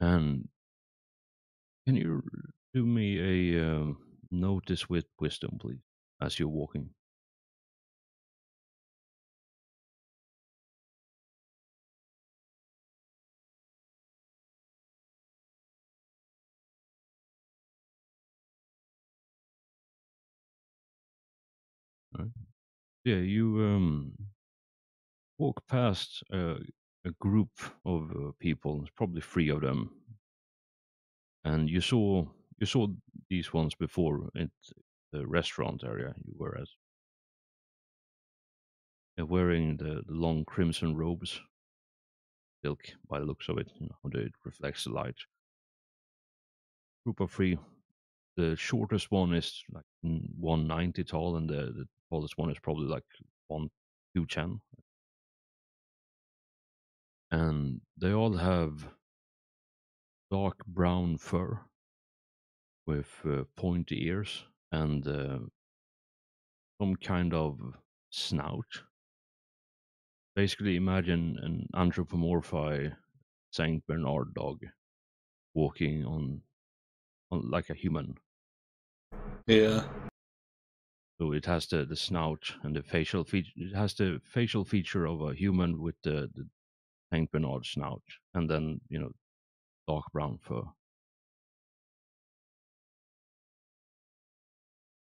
And can you do me a notice with wisdom, please, as you're walking? Right? Yeah, you walk past a group of people, probably three of them, and you saw these ones before at the restaurant area you were at. They're wearing the long crimson robes, silk by the looks of it. You know how it reflects the light. Group of three. The shortest one is like 190 tall, and the tallest one is probably like 1 210. And they all have dark brown fur with pointy ears and some kind of snout. Basically, imagine an anthropomorphied Saint Bernard dog walking on like a human. Yeah. So it has the snout and the facial feature. It has the facial feature of a human with the Saint Bernard snout, and then dark brown fur.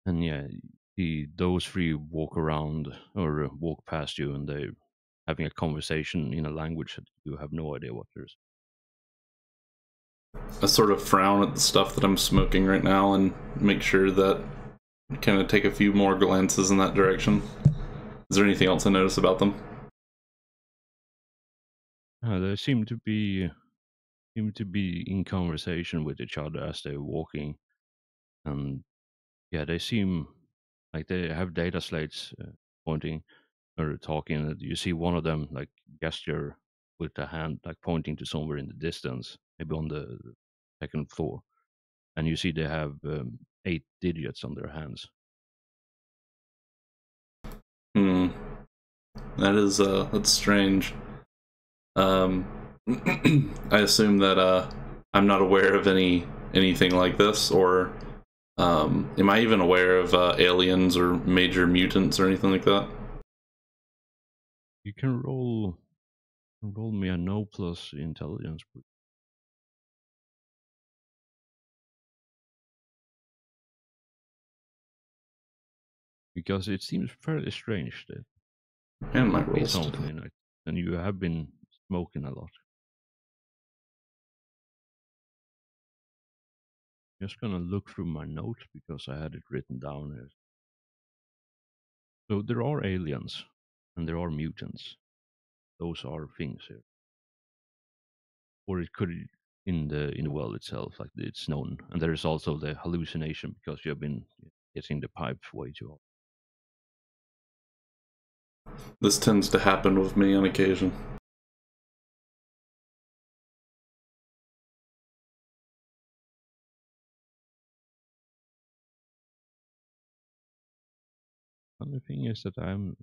And yeah, those three walk around or walk past you, and they're having a conversation in a language that you have no idea what it is. I sort of frown at the stuff that I'm smoking right now and make sure that kind of take a few more glances in that direction. Is there anything else I notice about them? They seem to be in conversation with each other as they're walking, and yeah, they seem like they have data slates pointing or talking. You see one of them like gesture with a hand, like pointing to somewhere in the distance, maybe on the second floor, and you see they have 8 digits on their hands. Hmm. That's strange. Um, I assume that I'm not aware of anything like this, or am I even aware of aliens or major mutants or anything like that? You can roll me a no plus intelligence, please. Because it seems fairly strange that there And my might be rolls. something like, and you have been smoking a lot. Just gonna look through my notes because I had it written down here. So there are aliens and there are mutants. Those are things here, or it could in the world itself, like it's known. And there is also the hallucination because you have been getting the pipe way too often. This tends to happen with me on occasion. And the thing is that I'm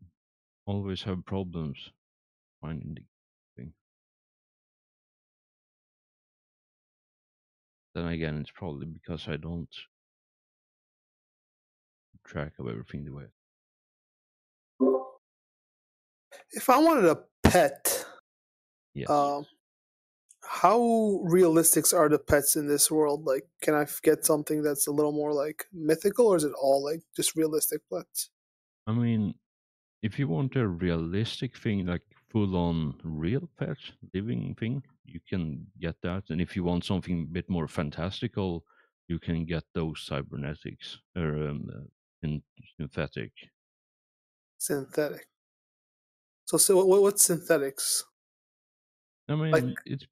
always have problems finding the thing. Then again, it's probably because I don't keep track of everything the way. If I wanted a pet, Yes. um, how realistic are the pets in this world? Like, can I get something that's a little more like mythical, or is it all like just realistic pets? I mean, if you want a realistic thing, like full on real pet, living thing, you can get that. And if you want something a bit more fantastical, you can get those cybernetics or synthetic. Synthetic. So what's synthetics? I Like, mean, it's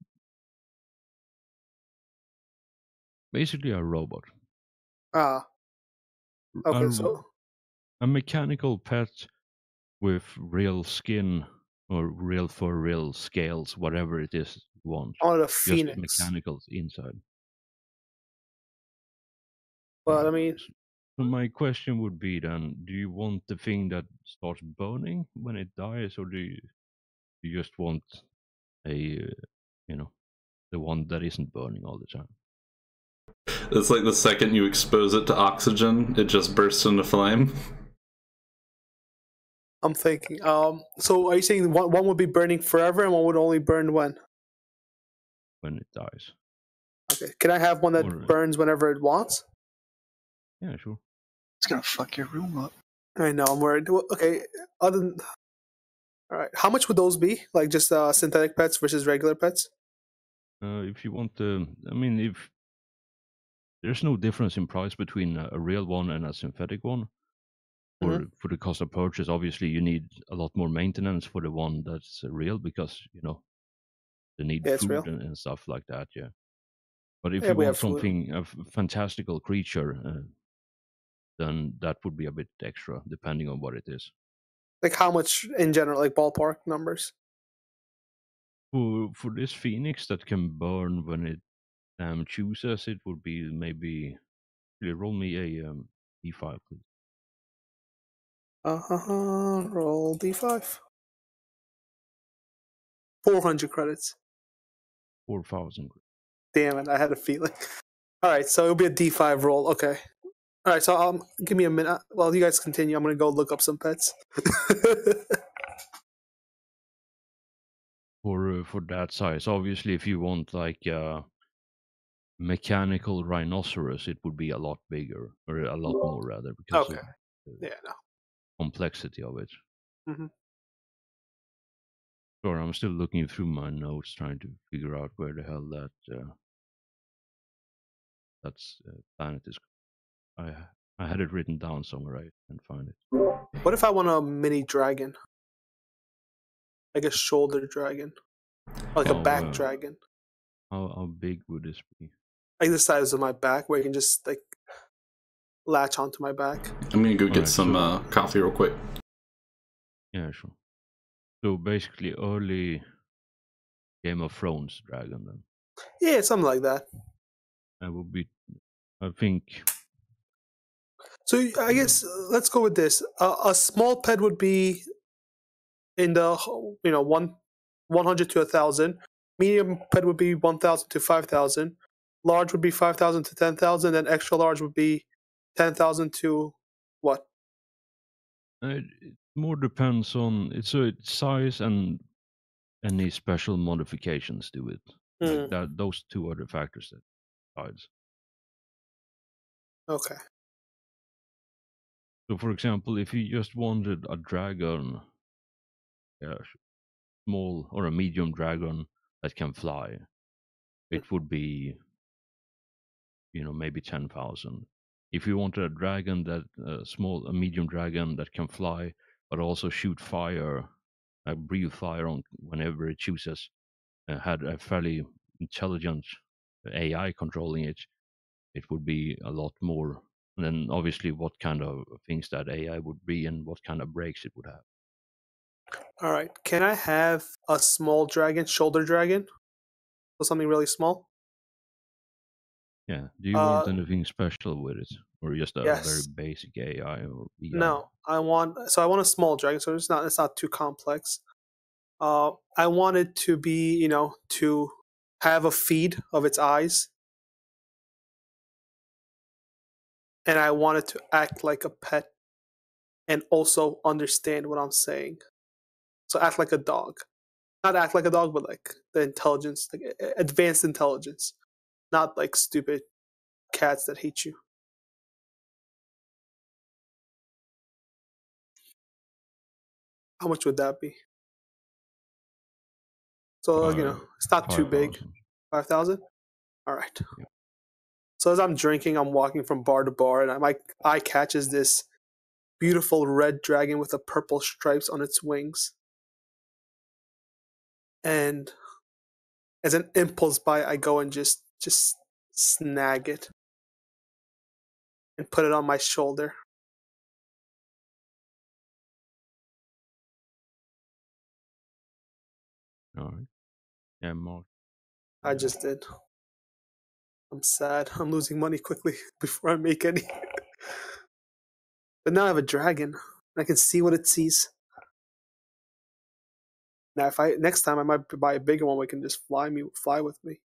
basically a robot. ah, A, okay, ro- so a mechanical pet with real skin or real fur, real scales, whatever it is you want. I wanted a Just phoenix. mechanicals inside. But I mean, So my question would be then: do you want the thing that starts burning when it dies, or do you just want a, you know, the one that isn't burning all the time. It's like the second you expose it to oxygen, it just bursts into flame. I'm thinking. So are you saying one would be burning forever and one would only burn when? When it dies. Okay. Can I have one that Or, burns whenever it wants? yeah, sure. It's gonna fuck your room up. I know. I'm worried. Okay. Other than, all right. How much would those be? Like just synthetic pets versus regular pets? If you want to, I mean, if there's no difference in price between a real one and a synthetic one, Mhm. for the cost of purchase, obviously you need a lot more maintenance for the one that's real because they need Yeah, it's food real. and stuff like that. Yeah. But if Yeah, you we want have food. something a fantastical creature, then that would be a bit extra depending on what it is. Like how much in general? Like ballpark numbers? For this phoenix that can burn when it chooses, it would be maybe roll me a d5, please. Roll d5. 400 credits. 4,000. Damn it! I had a feeling. All right, so it'll be a d5 roll. Okay. All right, so give me a minute. While you guys continue, I'm gonna go look up some pets. For that size, obviously, if you want like mechanical rhinoceros, it would be a lot bigger or a lot more rather because Okay. of the Yeah. No. complexity of it. hmm Sure, I'm still looking through my notes trying to figure out where the hell that's planet is. I I had it written down somewhere. I can't find it. What if I want a mini dragon, like a shoulder dragon, like a Oh, back dragon, how big would this be? like the size of my back, where you can just like latch onto my back? I'm gonna go get Alright, some so coffee real quick. yeah, sure. So basically, early Game of Thrones dragon. Then Yeah, something like that. that would be, I think. So I guess let's go with this. A small pet would be in the 100 to 1,000. Medium pet would be 1,000 to 5,000. Large would be 5,000 to 10,000. And extra large would be 10,000 to what? It more depends on its size and any special modifications to it. Like Hmm. that, those two are the factors that decides. Okay. So, for example, if you just wanted a dragon, a small or a medium dragon that can fly, it would be maybe 10,000. If you wanted a dragon that a medium dragon that can fly, but also shoot fire, breathe fire on whenever it chooses, had a fairly intelligent AI controlling it, it would be a lot more. And then obviously, what kind of things that AI would be and what kind of breaks it would have. All right. Can I have a small dragon, shoulder dragon? So something really small? Yeah. Do you want Uh, anything special with it, or just a very yes. basic AI or BI? No. I want a small dragon, so it's not too complex. I want it to be, to have a feed of its eyes, and I want it to act like a pet and also understand what I'm saying. So act like a dog. Not act like a dog, but like the intelligence, like advanced intelligence, not like stupid cats that hate you. How much would that be? So, Five it's not too five big. thousand. 5,000? All right. Yeah. So as I'm drinking, I'm walking from bar to bar, and my eye catches this beautiful red dragon with the purple stripes on its wings. And as an impulse buy, I go and just snag it and put it on my shoulder. All right. Yeah, Mark. I just did. I'm sad. I'm losing money quickly before I make any. But now I have a dragon. I can see what it sees. Now, if I next time I might buy a bigger one, we can just fly with me.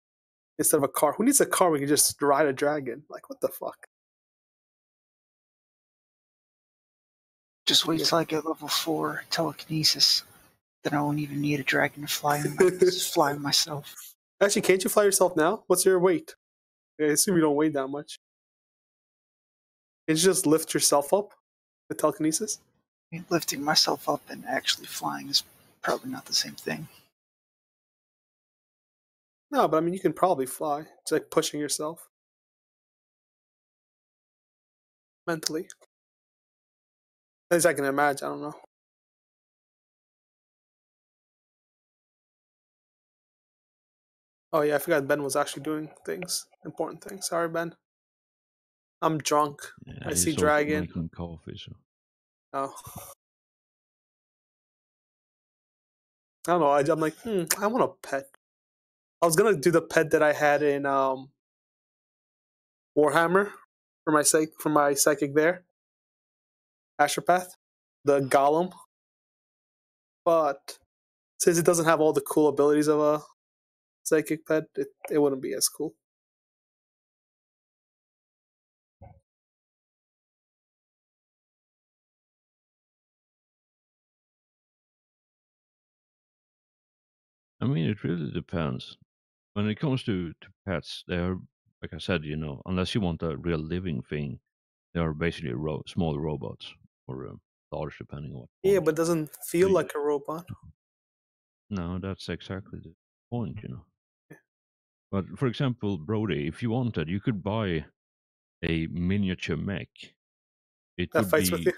instead of a car. Who needs a car? We can just ride a dragon. Like, what the fuck? Just wait Yeah. till I get level 4 telekinesis. Then I won't even need a dragon to fly him. I can just fly him myself. Actually, can't you fly yourself now? What's your weight? I assume you don't weigh that much. Can you just lift yourself up with telekinesis? I mean, lifting myself up and actually flying is probably not the same thing. No, but I mean, you can probably fly. It's like pushing yourself mentally. At least I can imagine. I don't know. Oh yeah, I forgot Ben was actually doing things, important things. Sorry, Ben. I'm drunk. Yeah, I see he's also dragon. making coffee, so Oh, I don't know. I'm like, I want a pet. I was gonna do the pet that I had in Warhammer for my psychic there, Astropath, the Golem. But since it doesn't have all the cool abilities of a psychic pet, it wouldn't be as cool. I mean, it really depends. When it comes to pets, they are, like I said, unless you want a real living thing, they are basically small robots or large, depending on what you Yeah, want. but it doesn't feel like a robot. No, that's exactly the point. But for example, Brody, if you wanted, you could buy a miniature mech. It That would fights with be, you.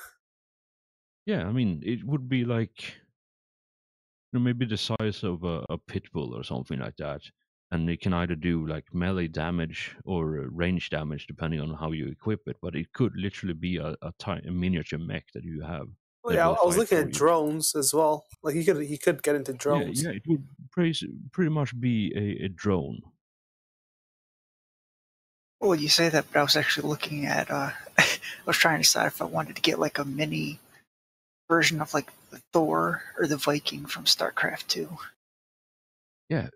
yeah, I mean, it would be like, maybe the size of a pit bull or something like that. And it can either do like melee damage or range damage depending on how you equip it. But it could literally be a miniature mech that you have Oh, that yeah, will I was fight looking for at you. drones as well. Like he could get into Yeah, drones. yeah, it would pretty much be a drone. Well, you say that, but I was actually looking at. I was trying to decide if I wanted to get like a mini version of like the Thor or the Viking from StarCraft 2. Yeah,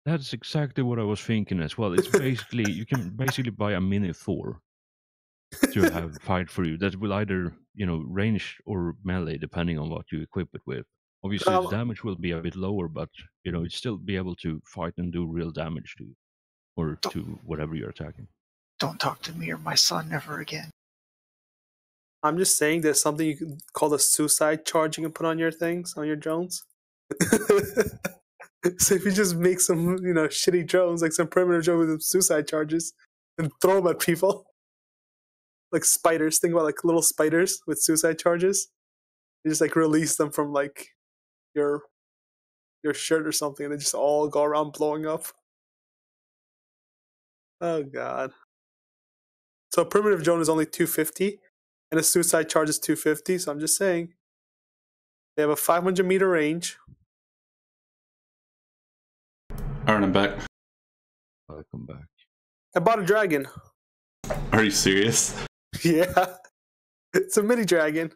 that's exactly what I was thinking as well. It's basically, you can basically buy a mini Thor to have fight for you that will either range or melee depending on what you equip it with. Obviously its um, damage will be a bit lower, but it'd still be able to fight and do real damage to you or Don't, to whatever you're attacking. don't talk to me or my son ever again. I'm just saying there's something you can call a suicide charge you can put on your things, on your drones. So if you just make some, shitty drones, like some primitive drone with some suicide charges, and throw them at people, like spiders. Think about like little spiders with suicide charges. You just like release them from like your your shirt or something, and they just all go around blowing up. Oh god. So a primitive drone is only 250, and a suicide charge is 250. So I'm just saying they have a 500-meter range. Alright, I'm back. I'll come back. I bought a dragon. Are you serious? Yeah, it's a mini dragon.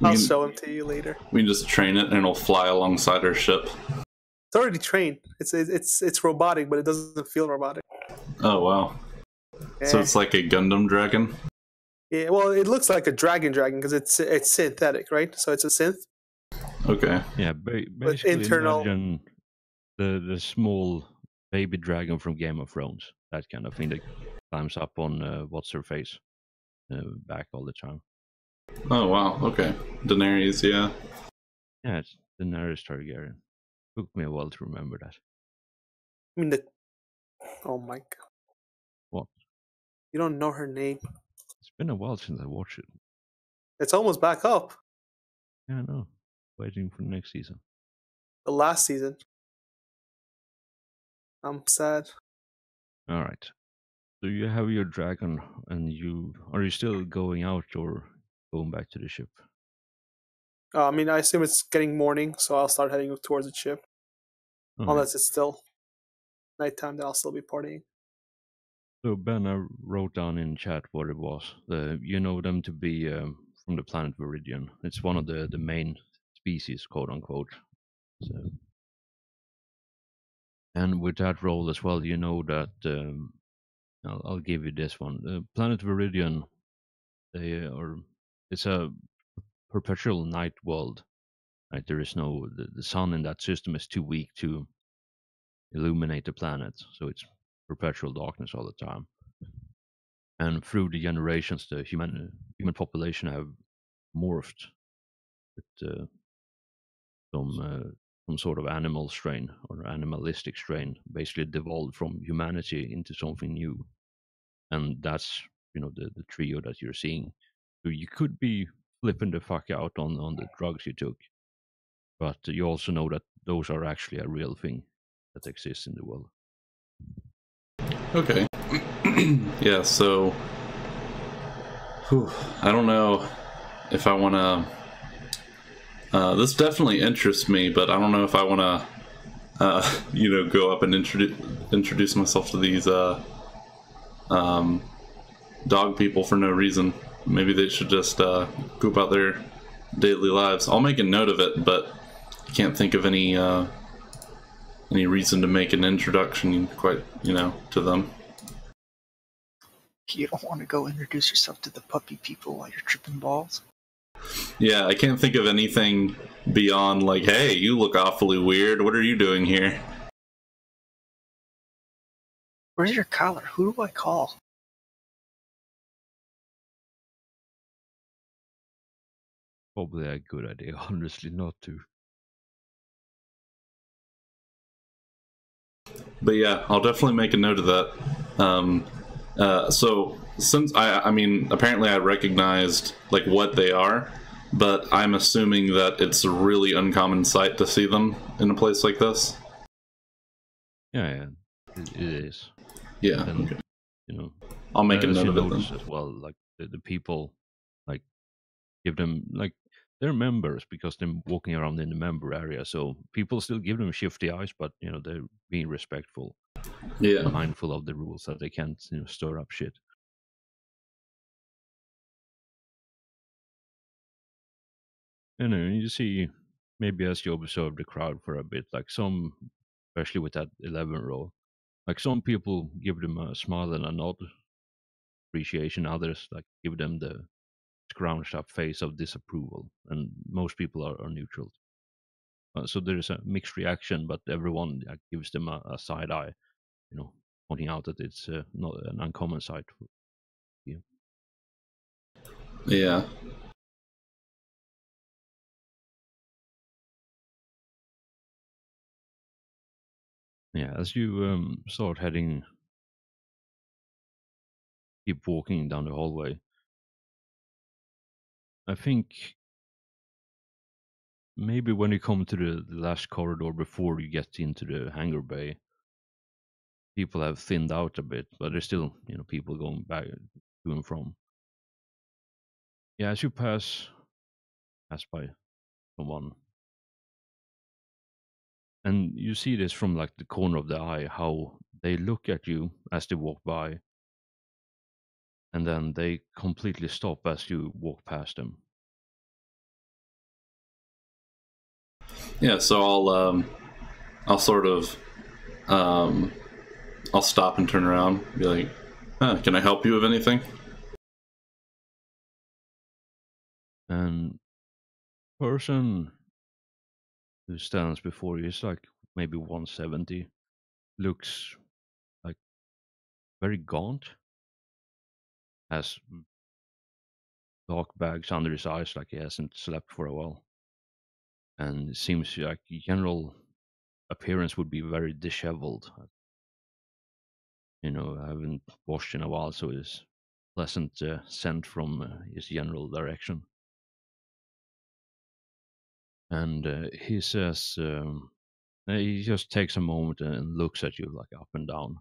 We I'll can, show him to you later. we can just train it and it'll fly alongside our ship. It's already trained. It's robotic, but it doesn't feel robotic. Oh, wow. So Eh. it's like a Gundam dragon? Yeah, well, it looks like a dragon because it's synthetic, right? So it's a synth Okay. Yeah, with basically internal. imagine the small baby dragon from Game of Thrones, that kind of thing that climbs up on what's her face back all the time. Oh, wow. Okay. Daenerys, yeah. Yeah, it's Daenerys Targaryen. Took me a while to remember that. I mean, oh my god, What? you don't know her name. It's been a while since I watched it. It's almost back up. Yeah, I know. Waiting for next season. The last season. I'm sad. All right. So you have your dragon, and are you still going out or going back to the ship? I mean, I assume it's getting morning, so I'll start heading towards the ship. All right. Unless it's still nighttime, then I'll still be partying. So Ben, I wrote down in chat what it was. You know them to be from the planet Viridian. It's one of the main species, quote unquote. So And with that role as well, you know that I'll give you this one. Planet Viridian, they are it's a perpetual night world. Right, there is no the sun in that system is too weak to illuminate the planet, so it's perpetual darkness all the time. And through the generations, the human population have morphed with some some sort of animal strain or animalistic strain, basically devolved from humanity into something new, and that's the trio that you're seeing. So you could be flipping the fuck out on the drugs you took, but you also know that those are actually a real thing that exists in the world. Okay. Yeah, so I don't know if I want to. This definitely interests me, but I don't know if I want to, go up and introduce myself to these dog people for no reason. Maybe they should just go about their daily lives. I'll make a note of it, but I can't think of any reason to make an introduction quite, to them. You don't want to go introduce yourself to the puppy people while you're tripping balls. Yeah, I can't think of anything beyond like, hey, you look awfully weird. What are you doing here? Where's your collar? Who do I call? Probably a good idea, honestly, not to. But yeah, I'll definitely make a note of that. So since I mean, apparently I recognized like what they are, but I'm assuming that it's a really uncommon sight to see them in a place like this. Yeah, it is. Yeah, And okay. I'll make a as note you of it notice then. as well, like the people, like give them like they're members because they're walking around in the member area. So people still give them shifty eyes, but they're being respectful, Yeah, mindful of the rules that they can't stir up shit. You see, maybe as you observe the crowd for a bit, like some, especially with that 11 row, like some people give them a smile and a nod, appreciation. Others like give them the scrounged up face of disapproval, and most people are neutral. So there's a mixed reaction, but everyone gives them a side eye, pointing out that it's not an uncommon sight for you. yeah, Yeah, as you start heading, keep walking down the hallway, I think maybe when you come to the last corridor before you get into the hangar bay, people have thinned out a bit, but there's still people going back to and from. Yeah, as you pass by someone, and you see this from like the corner of the eye, how they look at you as they walk by, and then they completely stop as you walk past them. yeah. So I'll sort of I'll stop and turn around, be like, "Can I help you with anything?" And person who stands before you is like maybe 170, looks like very gaunt, has dark bags under his eyes like he hasn't slept for a while, and it seems like general appearance would be very disheveled. I haven't washed in a while, so his pleasant scent from his general direction. And he says, he just takes a moment and looks at you like up and down,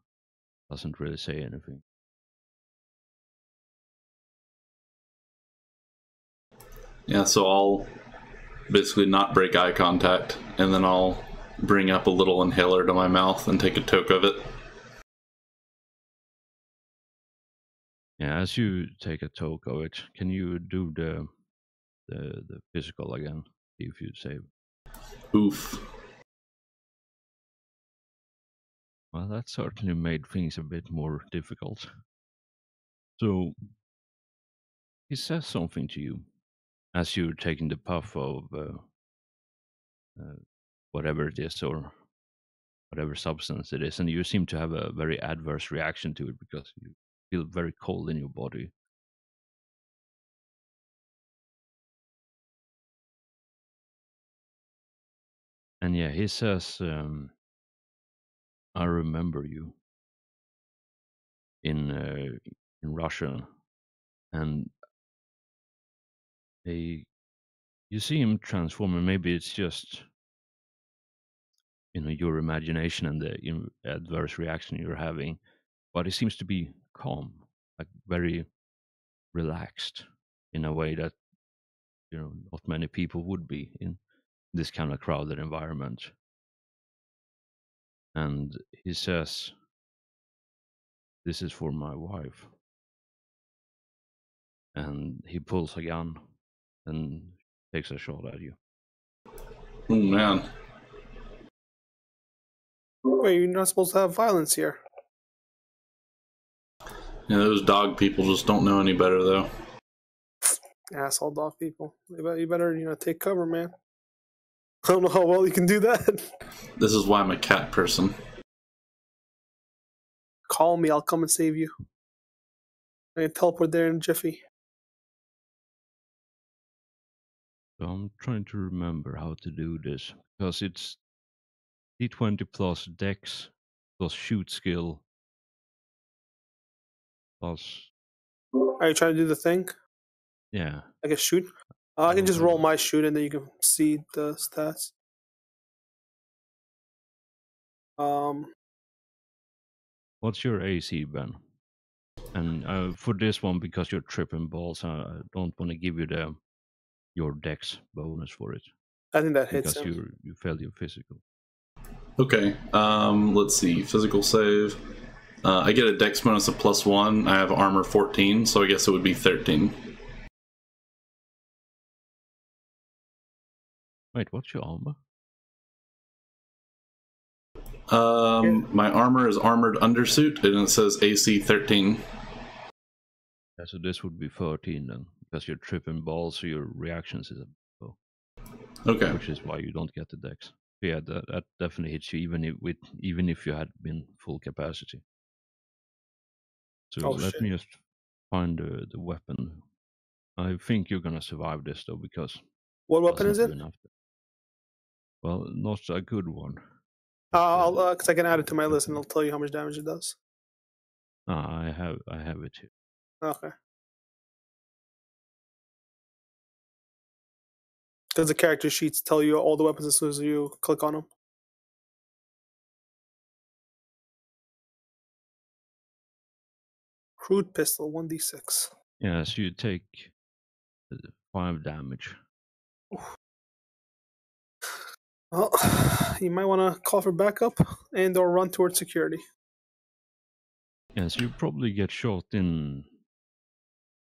doesn't really say anything. Yeah, so I'll basically not break eye contact, and then I'll bring up a little inhaler to my mouth and take a toke of it. Yeah, as you take a toke of it, can you do the physical again? See if you save. Oof. Well, that certainly made things a bit more difficult. So he says something to you as you're taking the puff of uh, whatever it is or whatever substance it is, and you seem to have a very adverse reaction to it because you feel very cold in your body. And yeah, he says, "I remember you in Russia," and he, you see him transform, and maybe it's just your imagination and the adverse reaction you're having, but he seems to be calm, like very relaxed in a way that not many people would be in this kind of crowded environment. And he says, "This is for my wife," and he pulls a gun and takes a shot at you. Oh man. Wait, you're not supposed to have violence here. Yeah, those dog people just don't know any better, though. Asshole dog people. You better take cover, man. I don't know how well you can do that. This is why I'm a cat person. Call me, I'll come and save you. I can teleport there in a jiffy. So I'm trying to remember how to do this because it's D20 plus Dex plus shoot skill plus Are you trying to do the thing? yeah. I can shoot. I can just roll my shoot and then you can see the stats. What's your AC, Ben? And for this one, because you're tripping balls, I don't want to give you your Dex bonus for it I think that hits because him. you failed your physical. Okay. Let's see. Physical save. I get a Dex bonus of +1. I have armor 14, so I guess it would be 13. Wait, what's your armor? My armor is armored undersuit, and it says AC 13. Yeah, so this would be 13 then, because you're tripping balls, so your reactions is a bit low, Okay. which is why you don't get the Dex. Yeah, that definitely hits you, even if you had been full capacity. So let shit. me just find the weapon. I think you're gonna survive this though, because What it weapon doesn't is have it? enough. Well, not a good one. Because I can add it to my list and it'll tell you how much damage it does. I have it here. Okay. Because the character sheets tell you all the weapons as soon as you click on them. Crude pistol, 1d6. Yeah, so you take 5 damage. Well, you might want to call for backup and or run towards security. Yeah, so you probably get shot in.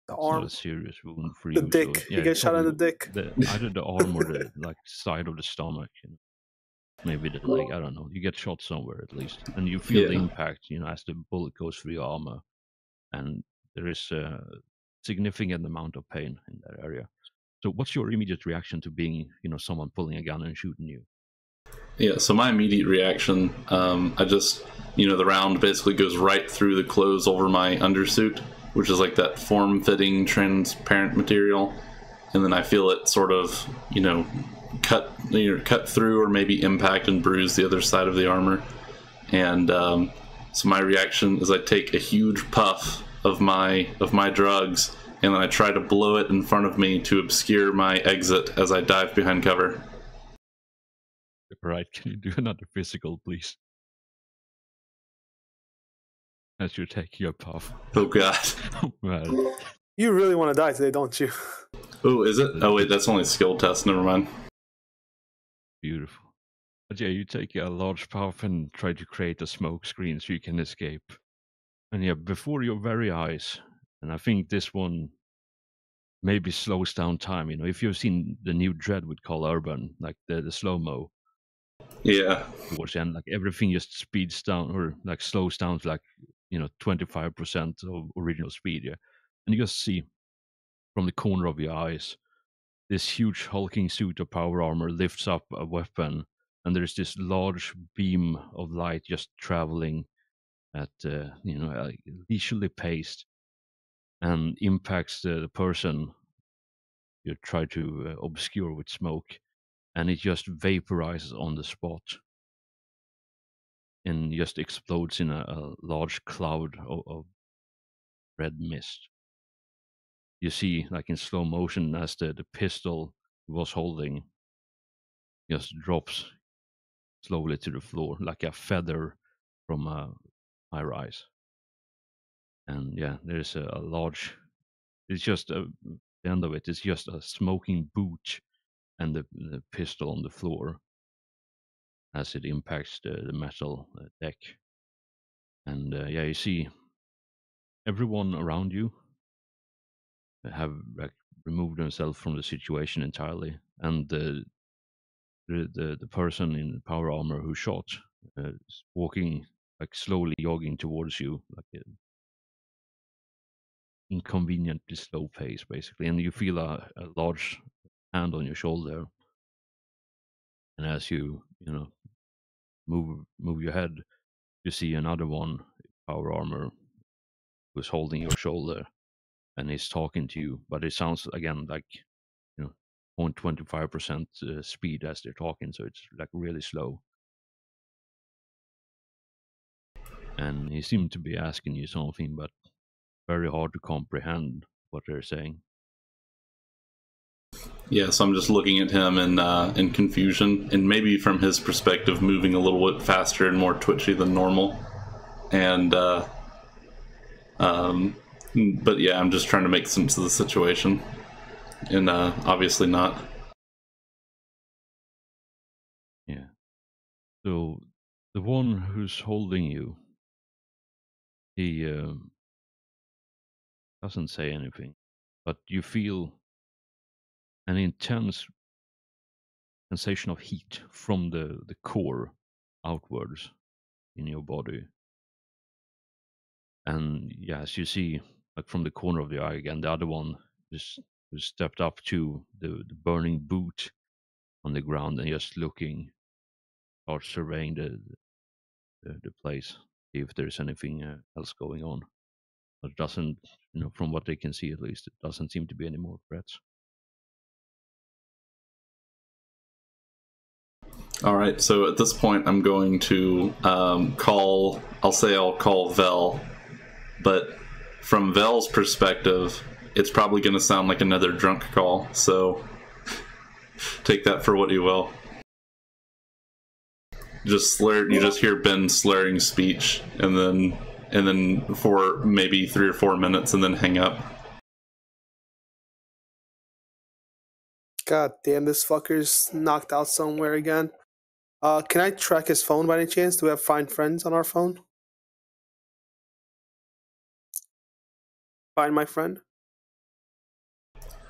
The It's not arm, a serious wound for the you, dick. so You yeah, get it's shot in probably the dick. either the arm or the side of the stomach. Maybe the leg. I don't know. You get shot somewhere at least, and you feel the Yeah. impact. As the bullet goes through your armor, and there is a significant amount of pain in that area. So, what's your immediate reaction to being, someone pulling a gun and shooting you? Yeah, so my immediate reaction, I just, the round basically goes right through the clothes over my undersuit, which is like that form-fitting, transparent material, and then I feel it sort of, cut through or maybe impact and bruise the other side of the armor. And so my reaction is I take a huge puff of my drugs, and then I try to blow it in front of me to obscure my exit as I dive behind cover. Right? Can you do another physical, please? As you're taking your puff. Oh god. Oh, man. You really want to die today, don't you? Oh, is it? Oh wait, that's only a skill test. Never mind. Beautiful. But yeah, you take a large puff and try to create a smoke screen so you can escape. And yeah, before your very eyes, and I think this one maybe slows down time. If you've seen the new Dread with Carl Urban, like the slow mo, Yeah. towards the end, like everything just speeds down or like slows down to like 25% of original speed. Yeah, and you just see from the corner of your eyes this huge hulking suit of power armor lifts up a weapon, and there's this large beam of light just traveling at a leisurely pace and impacts the person you try to obscure with smoke, and it just vaporizes on the spot and just explodes in a large cloud of red mist. You see, like in slow motion, as the pistol he was holding just drops slowly to the floor like a feather from a high rise. And yeah, there's a large, it's just the end of it is just a smoking boot and the pistol on the floor as it impacts the metal deck. And yeah, you see everyone around you have like removed themselves from the situation entirely, and the person in power armor who shot is walking like slowly jogging towards you, like an inconveniently slow pace, basically, and you feel a large hand on your shoulder, and as you move your head, you see another one, power armor, who's holding your shoulder and he's talking to you, but it sounds again like 0.25% speed as they're talking, so it's like really slow. And he seemed to be asking you something, but very hard to comprehend what they're saying. Yeah, so I'm just looking at him in confusion, and maybe from his perspective, moving a little bit faster and more twitchy than normal. And but yeah, I'm just trying to make sense of the situation, and obviously not. Yeah. So the one who's holding you, he doesn't say anything, but you feel an intense sensation of heat from the core outwards in your body. And yeah, as you see, like from the corner of the eye again, the other one just stepped up to the burning boot on the ground and just looking, or surveying the place, see if there's anything else going on. But it doesn't, from what they can see at least, it doesn't seem to be any more threats. All right, so at this point, I'm going to call. I'll call Vel, but from Vel's perspective, it's probably going to sound like another drunk call. So take that for what you will. Just slur. You just hear Ben slurring speech, and then for maybe 3 or 4 minutes, and then hang up. God damn, this fucker's knocked out somewhere again. Can I track his phone by any chance? Do we have find friends on our phone? Find my friend?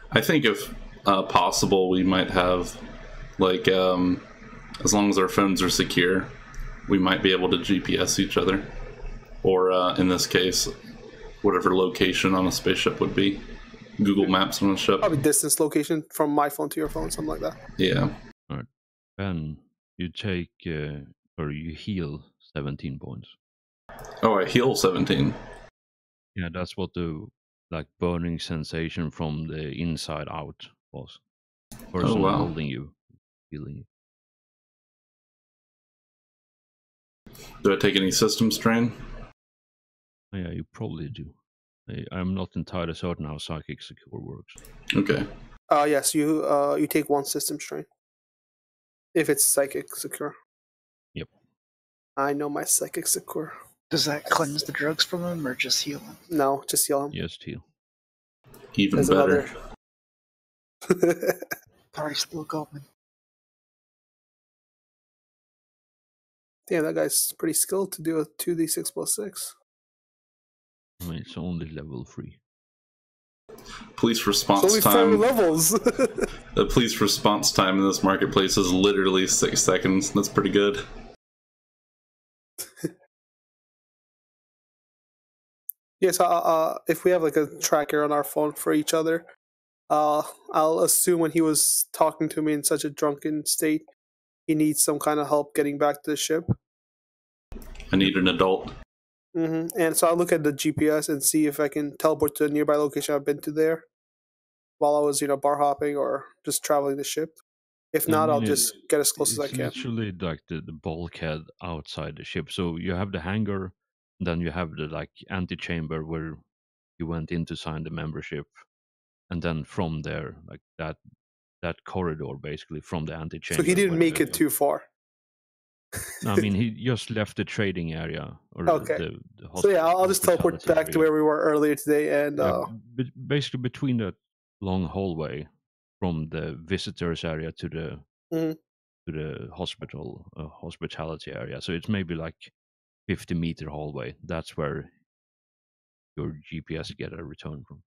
I think if possible, we might have like as long as our phones are secure, we might be able to GPS each other, or in this case, whatever location on a spaceship would be. Google Maps on a ship. Probably distance location from my phone to your phone, something like that. Yeah. All right. Ben, you take, or you heal 17 points. Oh, I heal 17. Yeah, that's what the like burning sensation from the inside out was. Person wow. holding you, healing you. Do I take any system strain? Yeah, you probably do. I'm not entirely certain how psychic secure works. Okay. Yes, you take 1 system strain. If it's psychic secure. Yep. I know my psychic secure. Does that cleanse the drugs from him or just heal him? No, just yell him. Yes, heal. Even There's better. another. Probably still going. Damn, that guy's pretty skilled to do a 2d6 plus 6. I mean, it's only level 3. Police It's response only 4 time. levels. The police response time in this marketplace is literally 6 seconds. That's pretty good. Yes, if we have like a tracker on our phone for each other, I'll assume when he was talking to me in such a drunken state, he needs some kind of help getting back to the ship. I need an adult. And so I'll look at the GPS and see if I can teleport to a nearby location I've been to there while I was, bar hopping or just traveling the ship. If I not, I'll mean, just get as close as I it's can. literally like the bulkhead outside the ship. So you have the hangar, then you have the like antechamber where you went in to sign the membership, and then from there, like that corridor basically from the So antechamber. he didn't where make it too far. No, I mean he just left the trading area or Okay. the So yeah, I'll just teleport hospitality back to area. where we were earlier today, and Yeah, basically between that long hallway from the visitors area to mhm. the hospitality area. So it's maybe like 50-meter hallway. That's where your GPS get a return from.